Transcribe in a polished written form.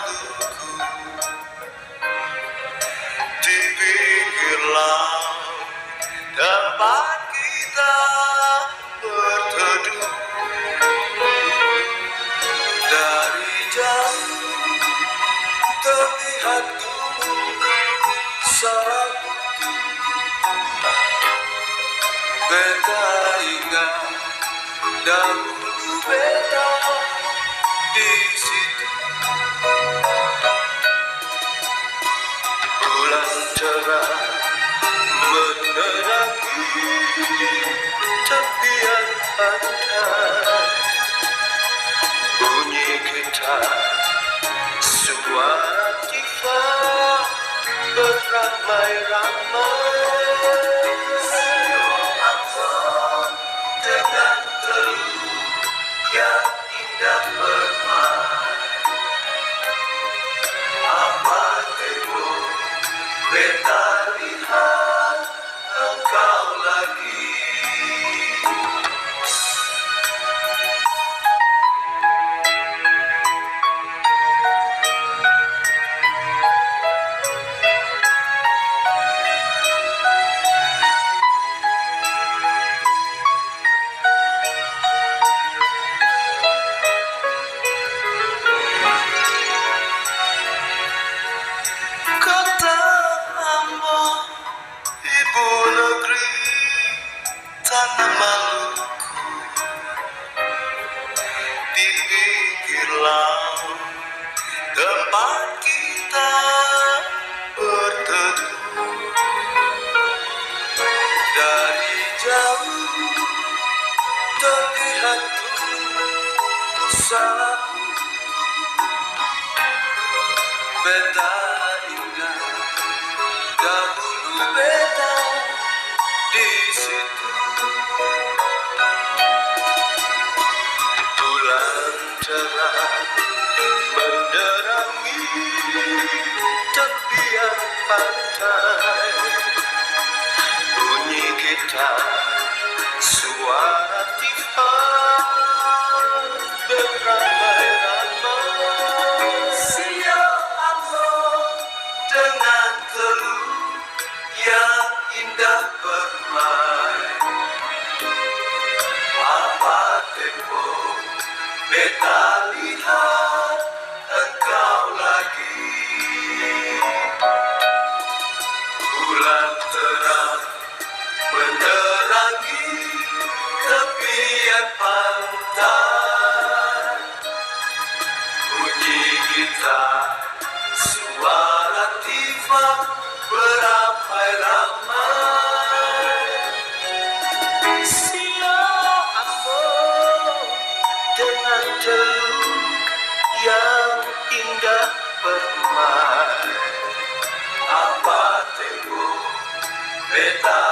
waktuku di pinggir laut, tempat kita berteduh. Dari jauh terlihat gunung Salak. Beta ingat dahulu beta di situ. Bulan cerah menerangi tepian pantai. Bunyi gitar, suara tifa beramai-ramai. Dengan telur yang indah bermain, apa tembok beta lihat engkau lagi. Kota Ambon, ibu negeri tanah Maluku, di pinggir laut tempat kita berteduh. Dari jauh terlihat gunung Salak. Beta ingat dahulu beta di situ. Bulan cerah menerangi tepian pantai. Bunyi gitar, suara tifa beramai-ramai. Siang Ambon dengan telur yang indah bermain. Apa tempo beta lihat engkau lagi. Bulan terang menerangi tepian pantai. Bunyi gitar, suara tifa beramai-ramai. Siang Ambon dengan telur yang indah bermain. Apa tembok beta